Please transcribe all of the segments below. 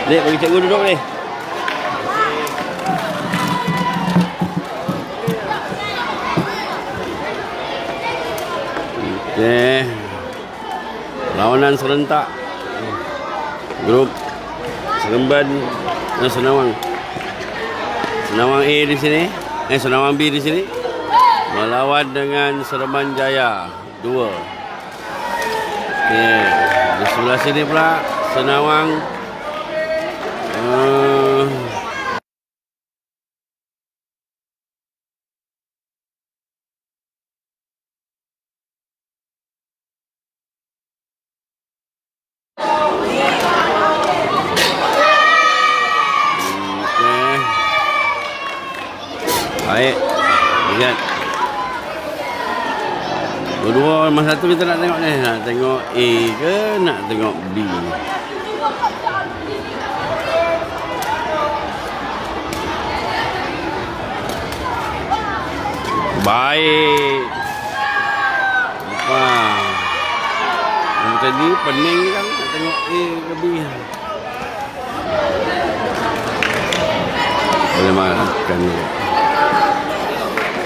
Dek, bagi cikgu duduk ni. Okey. Lawanan serentak. Grup Seremban dan Senawang. Senawang A di sini, Senawang B di sini melawan dengan Seremban Jaya 2. Okey, di sebelah sini pula Senawang baik. Lihat. Dua-dua masa tu kita nak tengok ni. Nak tengok A ke nak tengok B? Baik. Apa? Yang tadi pening kan nak tengok A ke B. Boleh makan ni.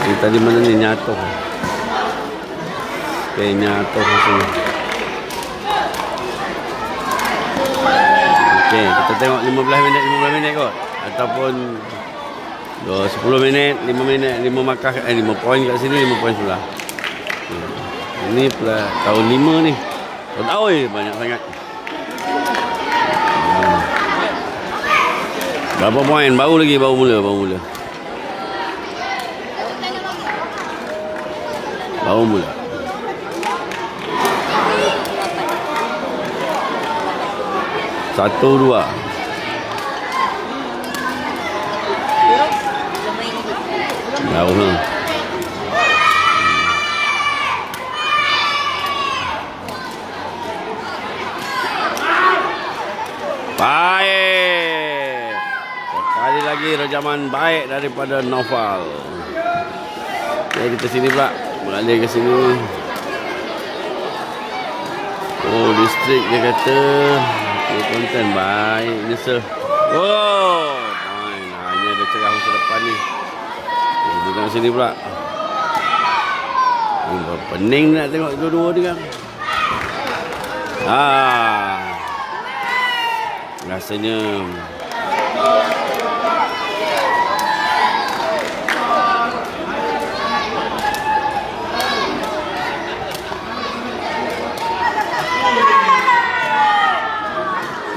Ini tadi mana ni nyatuh. Okay, nyatuh sini. Okay, kita tengok 15 minit kot. Ataupun 10 minit, 5 minit, 5 markah, 5 poin kat sini, 5 poin sebelah. Ini pula tahun 5 ni. Oi, banyak sangat. Berapa poin? Baru mula. Baru mula. Satu, dua. Baru ni. Baik. Sekali lagi rejaman baik daripada Naufal. Okay, kita sini pula. Beralih ke sini. Oh, distrik dia kata. Okay, konten baik. Ni sir. Oh, fine. Hanya ada cerah masa depan ni. Kita tengok sini pula. Pening nak tengok dua-dua ni kan. Rasanya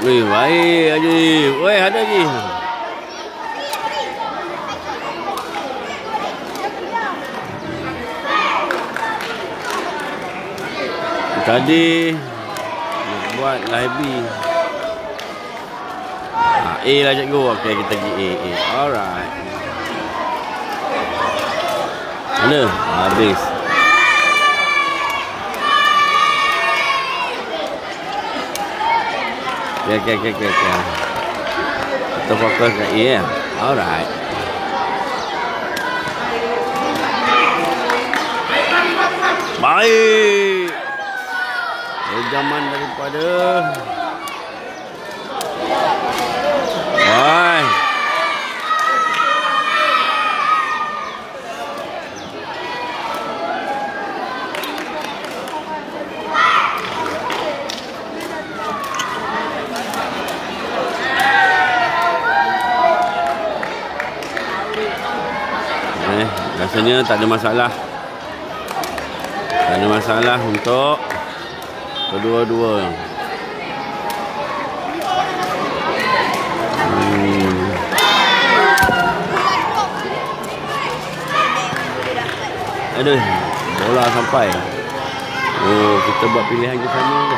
weh, baik Haji. Weh, ada Haji. Tadi nak buat live B. A lah cikgu. Okey, kita pergi A. Alright. Mana? Habis. Okay. Kita fokus kat A ya. Alright. Baik. Zaman daripada baik. Rasanya tak ada masalah. Tak ada masalah untuk kedua-dua. Aduh, bola sampai. Oh, kita buat pilihan ke sana je.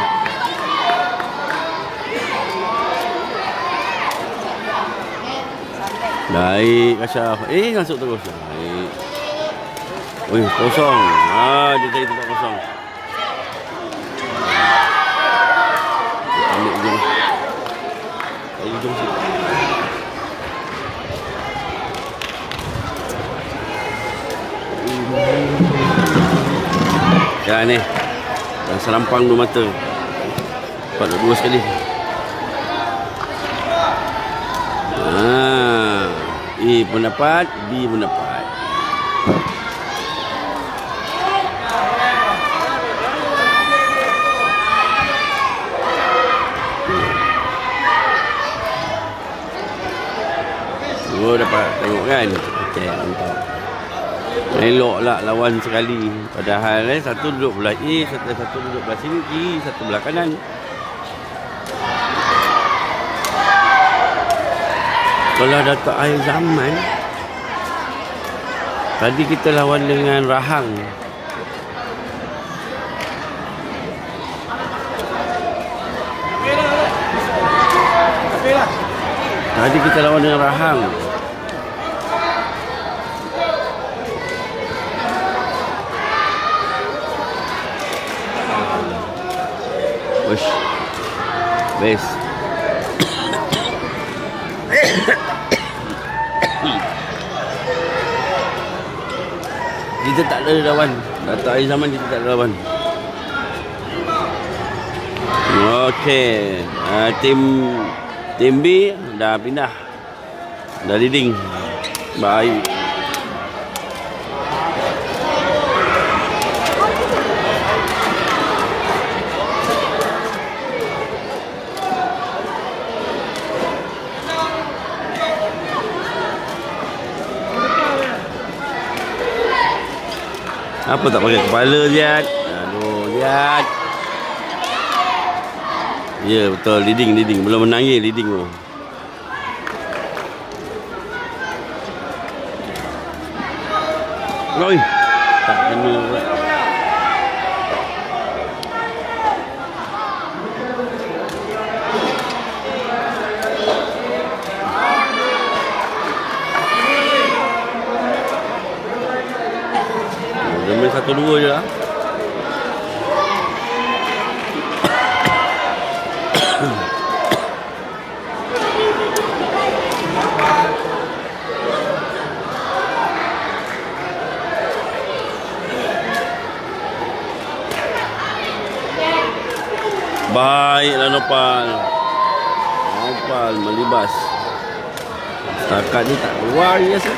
Baik, Kasyaf. Masuk terus. Baik. Wih, kosong. Dia cari tempat kosong. Ambil je. Ayo jom sini. Ya ni. Dan selampang dua mata. 42 sekali. A pun dapat, B pun dapat. Oh, dapat tengok kan. Okey, mantap. Elok lah lawan sekali. Padahal satu duduk belah A, satu duduk belah sini, kiri, satu belah kanan. Kalau Datuk akhir zaman, tadi kita lawan dengan Rahang. Tadi kita lawan dengan Rahang. Ush. Best. Kita tak ada lawan. Datuk akhir zaman kita tak ada lawan. Okey. Tim B dah pindah. Dah leading. Baik. Apa tak pakai kepala, Ziad? Aduh, Ziad. Ya, betul. Leading. Belum menangis leading tu. Oi. Tak kena pula. Dia main 1-2 je lah. Baiklah Nopal. Nopal melibas. Setakat ni tak keluar biasa.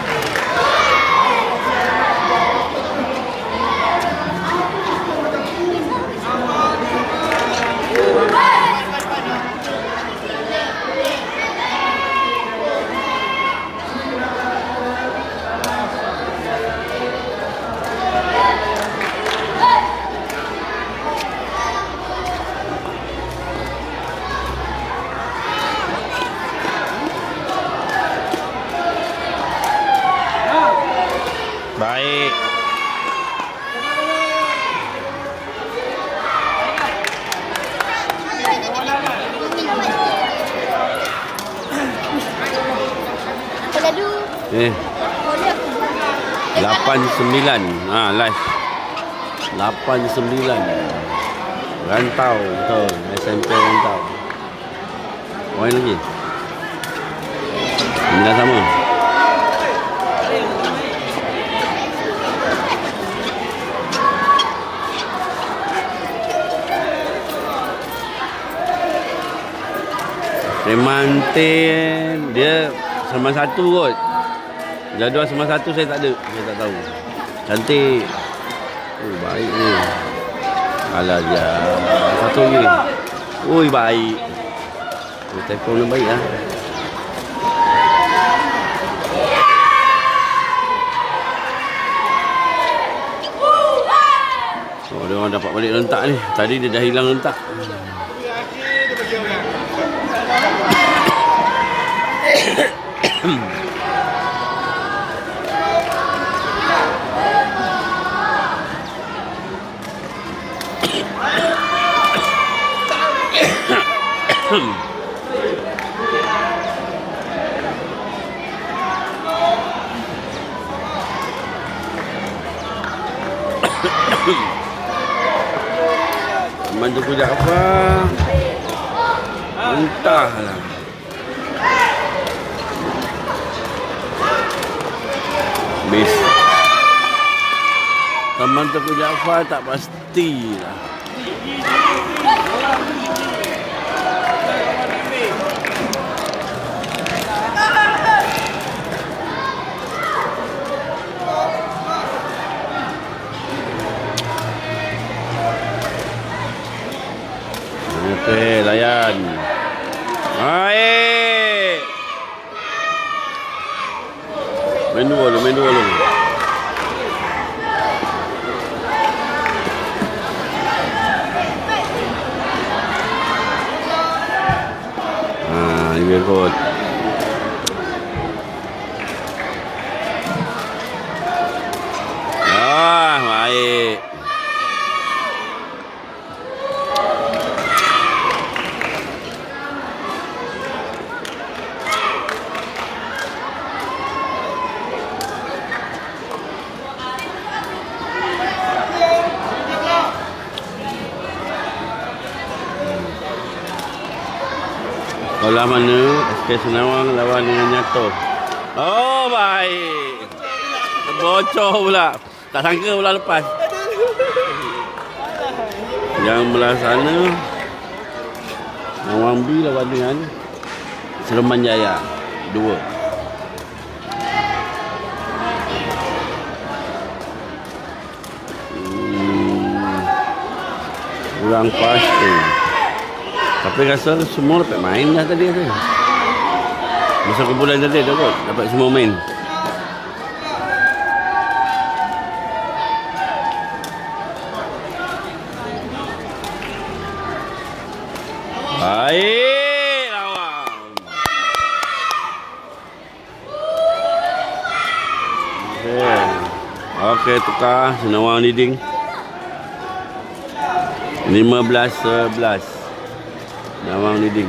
Baik. Eh. 89. Live. 89. Rantau betul. SMP rantau. Poin lagi. Benda sama. Remante dia sama satu kot. Jadual sama satu saya tak ada. Saya tak tahu. Cantik. Oh, baik ni. Alah dia. Satu lagi. Oi, baik. Tekong dia baik lah. Oh, dia orang dapat balik rentak ni. Tadi dia dah hilang rentak. Teman Tuku Jaafar entahlah. Bis teman Tuku Jaafar tak pastilah. lawan. Baik. Main dua lu. Ini kot. Baik. Bola mana? SK Senawang lawan dengan Nyato. Oh, baik. Bocor pula. Tak sangka pula lepas. Yang belah sana Nawang B lawan dengan Seremban Jaya 2. Kurang pasti. Tapi rasa semua dapat main dah tadi tu. Masa kumpulan tadi tu kot dapat semua main. Baik lawan. Okey, tukar Senawang leading 15-11. Nawang leading.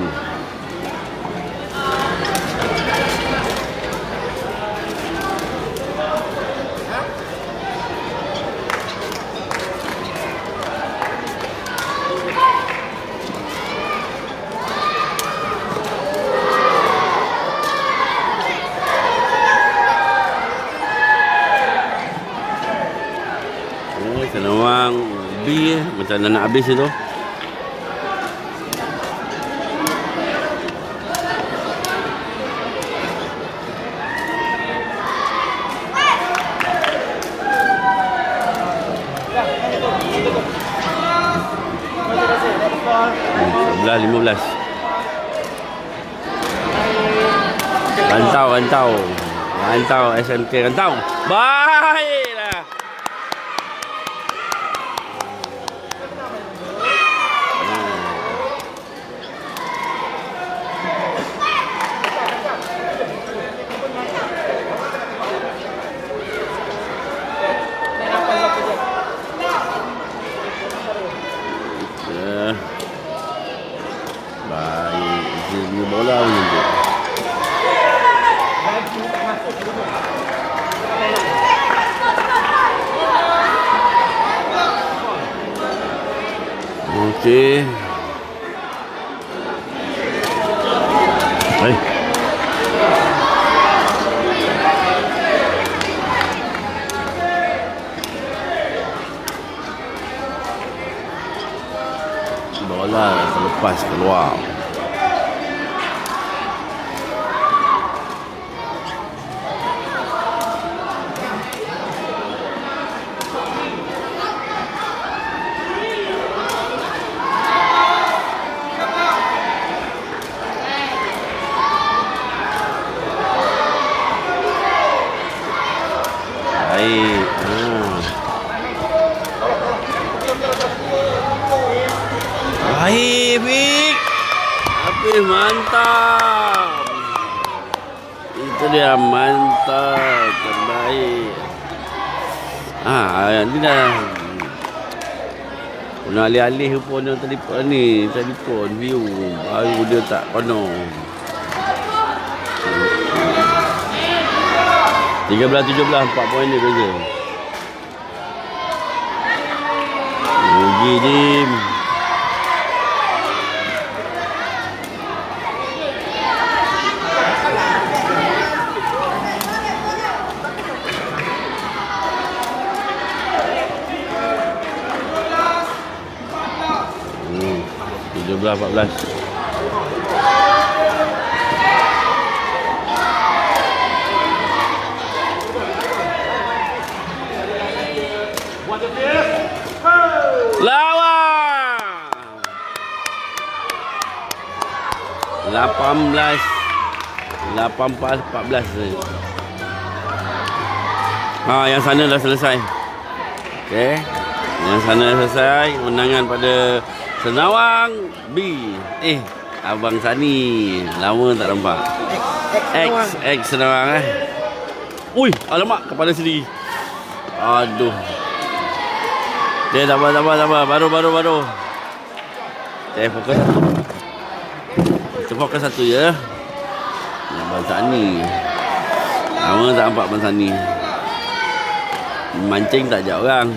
Senawang B macam nak habis itu. Belah 15. Rantau SMK Rantau. Baiklah. Baik, ini bola menunjuk. Okey. Baik. Bola terlepas keluar. Baik. Baik, Bik. Tapi mantap. Itu dia, mantap. Terbaik. Ini dah. Nak alih-alih pun yang telefon ni. Telefon, view. Baru dia tak penuh. 13-17, 4 poin dia beza. Rugi, Jim. Hmm, 17-14. Lawan. 18 14 yang sana dah selesai. Okey. Yang sana dah selesai. Kemenangan pada Senawang B. Abang Sani. Lama tak nampak. X Senawang Ui, alamak, kepala sendiri. Aduh. Okay, tak apa. Baru. Okay, fokus satu. Kita fokus satu je. Abang Sani. Lama tak nampak Abang Sani. Mancing tak ajak orang.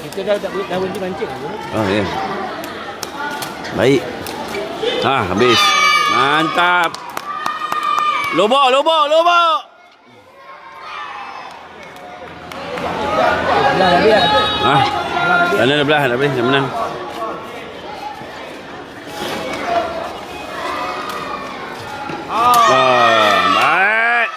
Kita dah berhenti mancing. Oh, ya. Baik. Habis. Mantap. Lobok. Sana dah belah, dah habis, dah menang. Baik.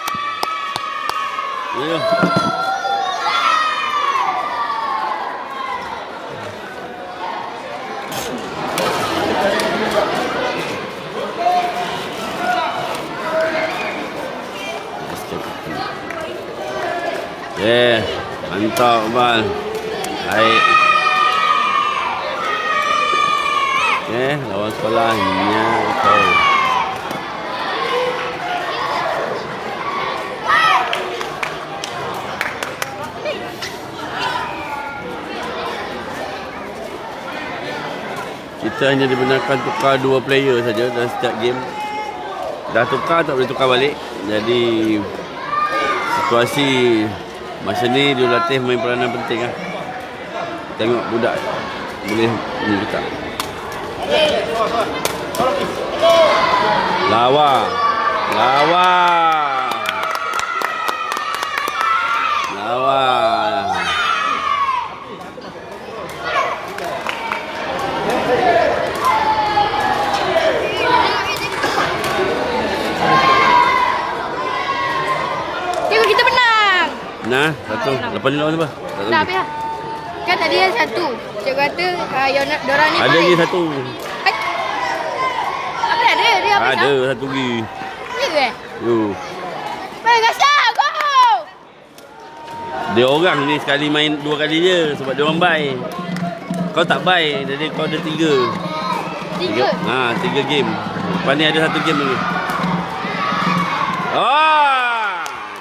Ya. Mantap Bal. Baik. Lawan sekolahnya kau. Kita hanya dibenarkan tukar 2 player saja dalam setiap game. Dah tukar tak boleh tukar balik. Jadi situasi masa ni dia latih main peranan penting lah. Tengok budak boleh ni juga. Lawa. Tengok kita menang. Nah, satu. Lepas ni lawan siapa? Tak apa ya. Kan tadi yang satu. Cikgu kata dorang ni ada baik. lagi satu. Apa ada? Dia apa Ada satu lagi. Ya ke? Yo. Baik gasak kau. Dia orang ni sekali main 2 kali je sebab dia orang buy. Kau tak buy, jadi kau ada 3. 3 game. Lepas ni ada 1 game lagi.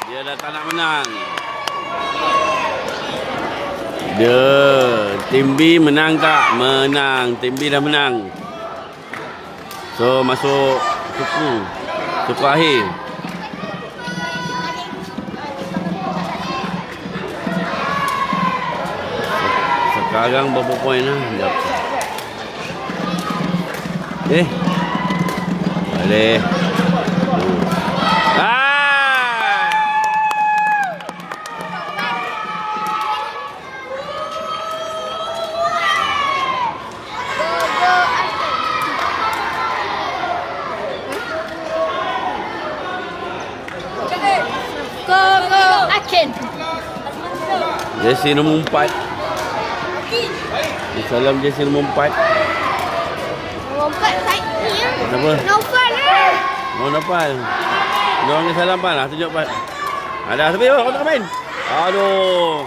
Dia dah tak nak menang. Tim B menang tak? Menang. Tim B dah menang. So masuk suku akhir. Sekarang berapa poin lah? Sekejap. Boleh. Jersey nombor 4. Salam jersey nombor 4. Nombor 4 saya ni. Kenapa? Nopal lah. Mau Nopal. Dia orang ke salam Pal lah. Tunjuk Pal. Ada sampai kau tak main. Aduh.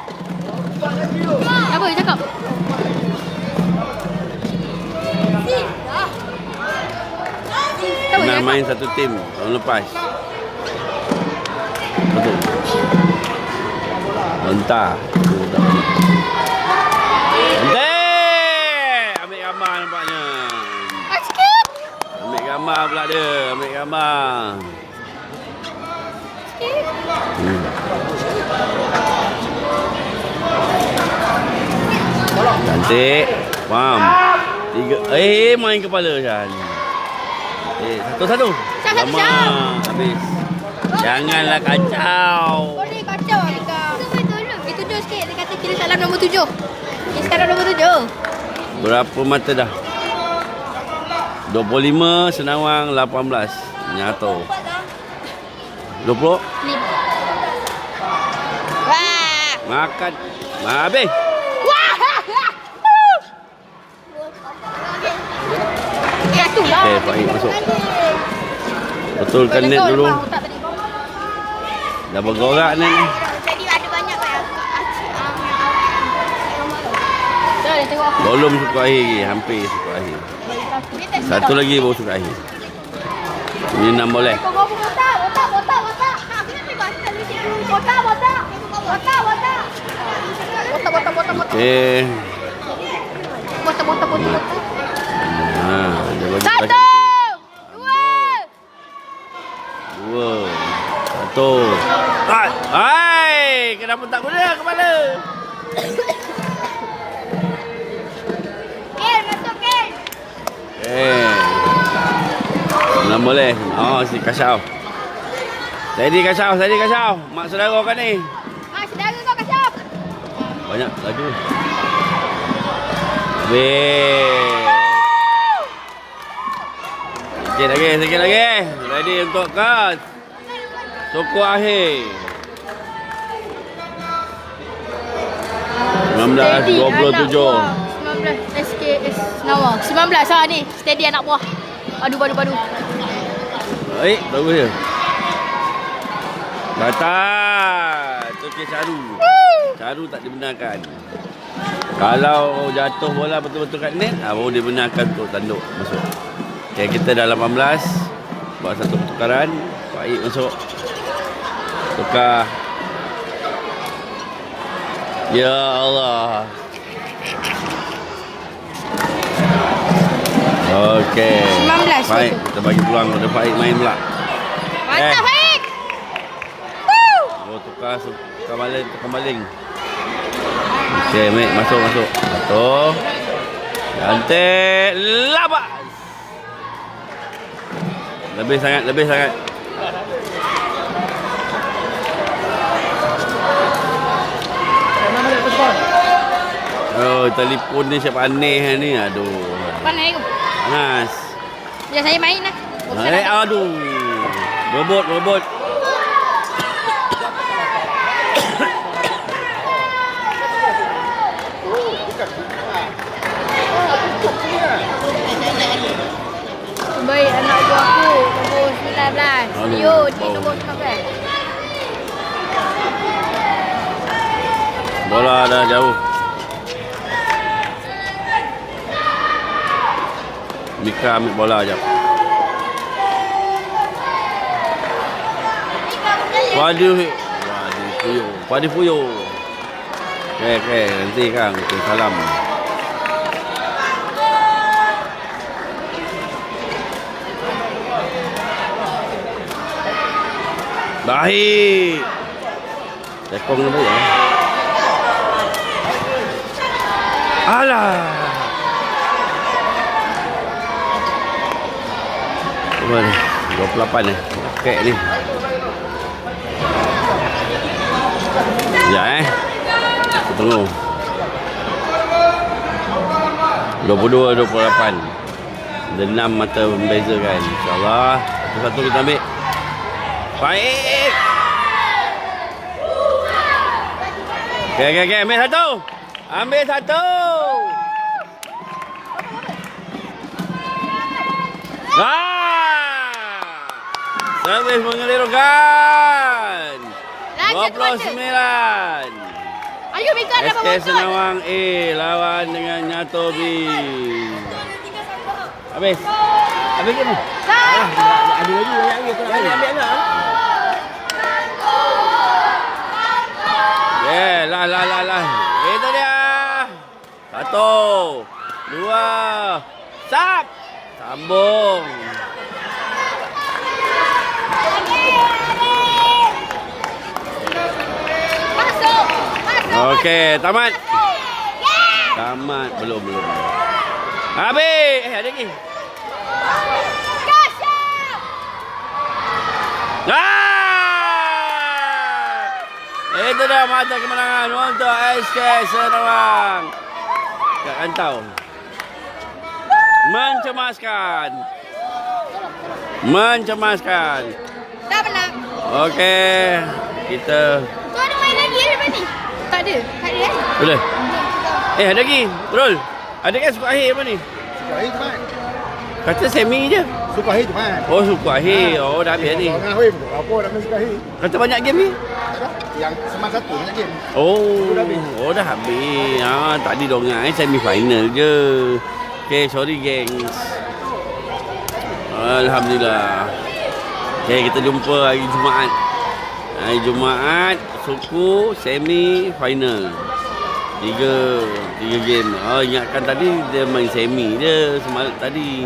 Apa dia cakap? Nak main satu tim tahun lepas. Betul. Entah. Ambil gambar nampaknya. Ambil gambar pula dia. Ambil gambar. Cantik. Faham. 3. Main kepala Shan. Satu-satu. Lama. Habis. Janganlah kacau. Kau ni kacau lah kau. Itu tu sikit. Dia kata kira salam nombor 7. Ni sekarang nombor 7. Berapa mata dah? 25, Senawang 18. Nyata. 20. Wah. Makan. Habis. Itulah. Okey, Fahim masuk. Betulkan net dulu. Lepas otak tadi. Dah bergorak net ni. Jadi ada banyak kan yang dah dia tengok aku. Belum suku akhir lagi. Hampir suku akhir. Satu lagi baru suku akhir. Ini 6 boleh. Kau botak. Aku nak pergi baca ni. Botak. Okey. Botak. Dia bagi Satu. Dua. Satu. Hai, kenapa tak guna kepala? Ken, masuk Ken. Belum boleh. Oh, si Kasyaf. Steady Kasyaf. Mak saudara kan ni. Saudara kau Kasyaf. Banyak laju. Habis. Sikit lagi. Ready untuk kas. Suku akhir. 19, 27. 19 SKS Nawa. 19 ni. Steady anak buah. Padu. Baik, bagus je. Batal. Tu kes Caru. Caru tak dibenarkan. Kalau jatuh bola betul-betul kat net, baru dibenarkan untuk tanduk masuk. Okay, kita dah 18. Buat satu pertukaran. Baik masuk. Tukar. Ya Allah. Okey. 19 Baik, kita bagi peluang kepada Faik main pula. Mantap Faik. Oh, tukar baling. Okey, Mek, masuk. Satu. Cantik. Labas. Lebih sangat. Oh, telefon ni siapa aneh ni. Aduh. Pandai aku. Panas. Biar saya main lah. Aduh. Robot. Baik anak buah aku nombor 19. Yo, dia nombor 19. Bola dah jauh. Mika ambil bola jap. Padi Puyo. Okey, nanti Kang kita salam. Baik. Tekong ni ya. Alah. Berapa ni? 28 ni. Kek ni. Ya Kita tunggu. 22, 28. Ada 6 mata membezakan. InsyaAllah. Satu-satu kita ambil. Baik. Okey. Ambil satu. Servis mengelirukan. 29. Ayo Mika dah SK Senawang A lawan dengan Nyato B. Habis ke ni? Ada lagi tu. Ambil lah. Lah. Itu dia. 1, 2, sap. Sambung. Masuk. Okey, tamat. Tamat. Belum. Habis. Ada lagi. Itu dah mata kemenangan untuk SK Senawang. Kat Rantau. Mencemaskan. Dah menang. Okey. Kita Tu ada main lagi lepas ni? Tak ada kan? boleh. Ada lagi. Betul. Ada kan suku akhir apa ni? Suku akhir cepat. Kata semi je. Suka hit mana? Oh, suku akhir. Oh, dah habis ni. Tengah weh, apa dah main suka hit? Kata banyak game ni? Yang semang satu banyak game. Oh, Dah habis. oh dah habis. Tadi dongai semi final je. Okay, sorry gengs. Alhamdulillah. Okay, kita jumpa hari Jumaat. Hari Jumaat, suku semi final. Tiga game. Ingatkan tadi dia main semi je semalam tadi.